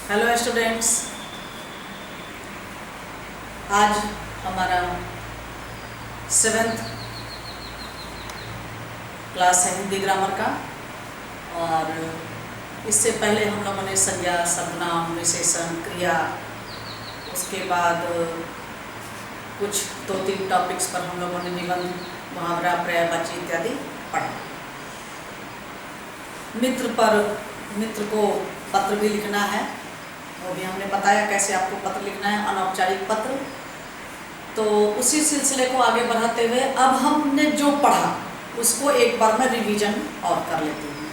Hello students, आज हमारा 7th class है हिंदी ग्रामर का। और इससे पहले हम लोगों ने संज्ञा, सर्वनाम, विशेषण, क्रिया, उसके बाद कुछ 2-3 टॉपिक्स पर हम लोगों ने निबंध, मुहावरा, पर्यायवाची इत्यादि पढ़ा। मित्र को पत्र भी लिखना है, वो भी हमने बताया कैसे आपको पत्र लिखना है, अनौपचारिक पत्र। तो उसी सिलसिले को आगे बढ़ाते हुए अब हमने जो पढ़ा उसको एक बार मैं रिवीजन और कर लेती हूँ।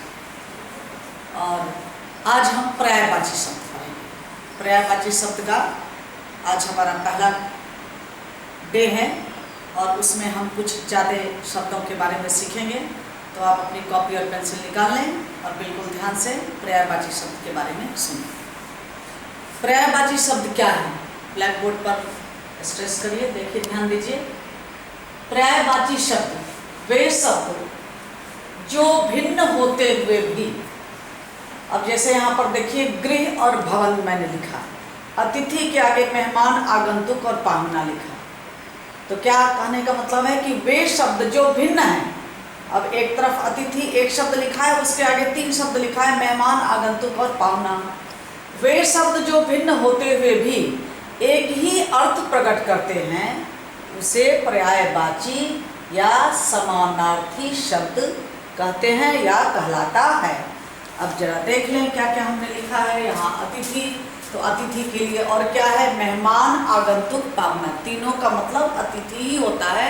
और आज हम पर्यायवाची शब्द पढ़ेंगे। पर्यायवाची शब्द का आज हमारा पहला डे है और उसमें हम कुछ ज़्यादा शब्दों के बारे में सीखेंगे। तो आप अपनी कॉपी और पेंसिल निकाल लें और बिल्कुल ध्यान से पर्यायवाची शब्द के बारे में सुनें। पर्यायवाची शब्द क्या है? ब्लैक बोर्ड पर स्ट्रेस करिए, देखिए, ध्यान दीजिए। पर्यायवाची शब्द वे शब्द जो भिन्न होते हुए भी, अब जैसे यहाँ पर देखिए गृह और भवन मैंने लिखा, अतिथि के आगे मेहमान, आगंतुक और पाहुना लिखा। तो क्या कहने का मतलब है कि वे शब्द जो भिन्न हैं। अब एक तरफ अतिथि एक शब्द लिखा है, उसके आगे 3 शब्द लिखा है, मेहमान, आगंतुक और पाहुना। वे शब्द जो भिन्न होते हुए भी एक ही अर्थ प्रकट करते हैं उसे पर्यायवाची या समानार्थी शब्द कहते हैं या कहलाता है। अब जरा देख लें क्या क्या हमने लिखा है यहाँ। अतिथि, तो अतिथि के लिए और क्या है? मेहमान, आगंतुक, पाहुना। तीनों का मतलब अतिथि ही होता है,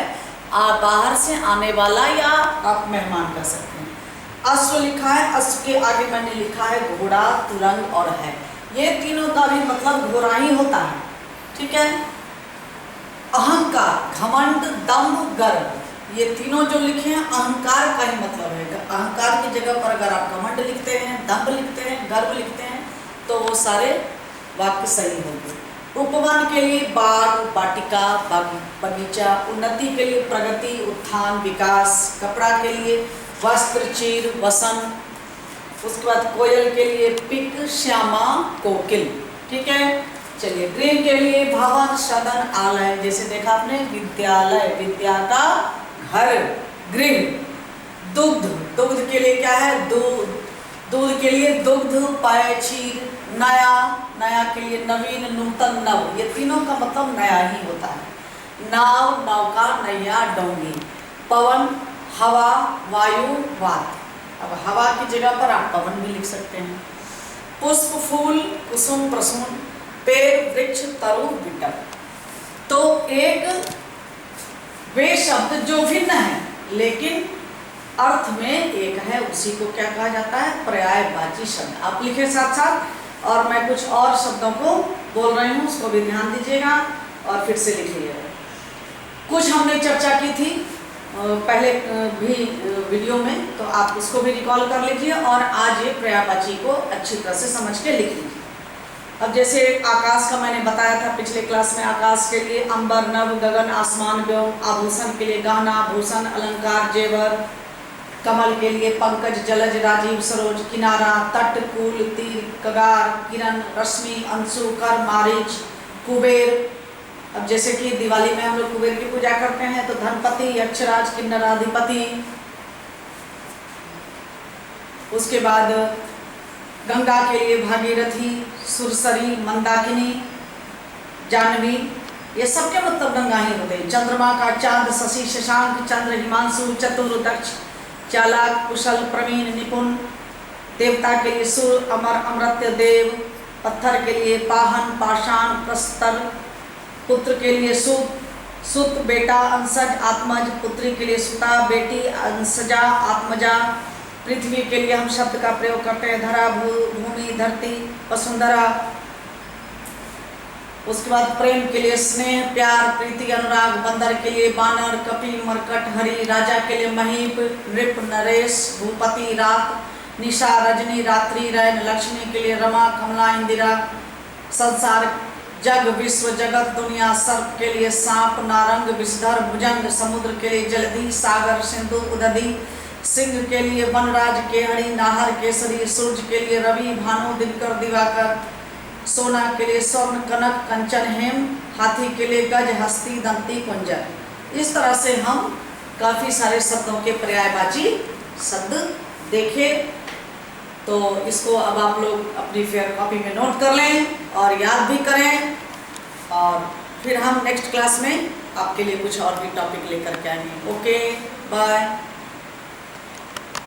बाहर से आने वाला, या आप मेहमान कह सकते हैं। अश्व लिखा है, अश्व के आगे मैंने लिखा है घोड़ा, तुरंग और है। ये तीनों का भी मतलब घोड़ा ही होता है, ठीक है। अहंकार, घमंड, दंभ, गर्व, ये तीनों जो लिखे हैं अहंकार का ही मतलब है। अहंकार की जगह पर अगर आप घमंड लिखते हैं, दंभ लिखते हैं, गर्व लिखते हैं तो वो सारे वाक्य सही होंगे। उपवन के लिए बाग, वाटिका, बगीचा। उन्नति के लिए प्रगति, उत्थान, विकास। कपड़ा के लिए वस्त्र, चीर, वसन। उसके बाद कोयल के लिए पिक, श्यामा, कोकिल, ठीक है। चलिए, गृह के लिए भवन, सदन, आलय। जैसे देखा आपने, विद्यालय, विद्या का घर, गृह। दुग्ध, दुग्ध के लिए क्या है? दूध के लिए दुग्ध, पाय, क्षीर। नया, नया के लिए नवीन, नूतन, नव। ये तीनों का मतलब नया ही होता है। नाव, नौका, नैया, डोंगी। पवन, हवा, वायु, वात। अब हवा की जगह पर आप पवन भी लिख सकते हैं। पुष्प, फूल, कुसुम, प्रसून। पेड़, वृक्ष, तरु, विटप। तो एक वे शब्द जो भिन्न है लेकिन अर्थ में एक है, उसी को क्या कहा जाता है? पर्यायवाची शब्द। आप लिखे साथ साथ, और मैं कुछ और शब्दों को बोल रही हूँ, उसको भी ध्यान दीजिएगा और फिर से लिखिएगा। कुछ हमने चर्चा की थी पहले भी वीडियो में, तो आप उसको भी रिकॉल कर लीजिए और आज ये पर्यायवाची को अच्छी तरह से समझ के लिख लीजिए। अब जैसे आकाश का मैंने बताया था पिछले क्लास में, आकाश के लिए अंबर, नभ, गगन, आसमान, व्योम। आभूषण के लिए गहना, भूषण, अलंकार, जेवर। कमल के लिए पंकज, जलज, राजीव, सरोज। किनारा, तट, कूल, तीर, कगार, किरण, रश्मि, अंशु, कर, मारीच। कुबेर, अब जैसे कि दिवाली में हम लोग कुबेर की पूजा करते हैं, तो धनपति, यक्षराज, किन्नराधिपति। उसके बाद गंगा के लिए भागीरथी, सुरसरी, मंदाकिनी, जाह्नवी। ये सबके मतलब गंगा ही होते हैं। चंद्रमा का चांद, शशि, शशांक, चंद्र, हिमांशु, चतुर, दक्ष, चालाक, कुशल, प्रवीण, निपुण। देवता के लिए सुर, अमर, अमृत्य, देव। पत्थर के लिए पाहन, पाषाण, प्रस्तर। पुत्र के लिए सुत, बेटा, अंशज, आत्मज। पुत्री के लिए सुता, बेटी, अंशजा, आत्मजा। पृथ्वी के लिए हम शब्द का प्रयोग करते हैं धरा, भूमि, धरती, वसुंधरा। उसके बाद प्रेम के लिए स्नेह, प्यार, प्रीति, अनुराग। बंदर के लिए बानर, कपि, मरकट, हरि। राजा के लिए महीप, नृप, नरेश। भूपति, रात, निशा, रजनी, रात्रि, रैन। लक्ष्मी के लिए रमा, कमला, इंदिरा। संसार, जग, विश्व, जगत, दुनिया। सर्प के लिए सांप, नारंग, विषधर, भुजंग। समुद्र के लिए जलधि, सागर, सिंधु, उदधि। सिंह के लिए वनराज, केहड़ी, नाहर, केसरी। सूर्य के लिए रवि, भानु, दिनकर, दिवाकर। सोना के लिए स्वर्ण, कनक, कंचन, हेम, हाथी के लिए गज, हस्ती, दंती, कुंजर। इस तरह से हम काफ़ी सारे शब्दों के पर्यायवाची शब्द देखे। तो इसको अब आप लोग अपनी फेयर कॉपी में नोट कर लें और याद भी करें, और फिर हम नेक्स्ट क्लास में आपके लिए कुछ और भी टॉपिक लेकर के आएंगे। Okay, bye.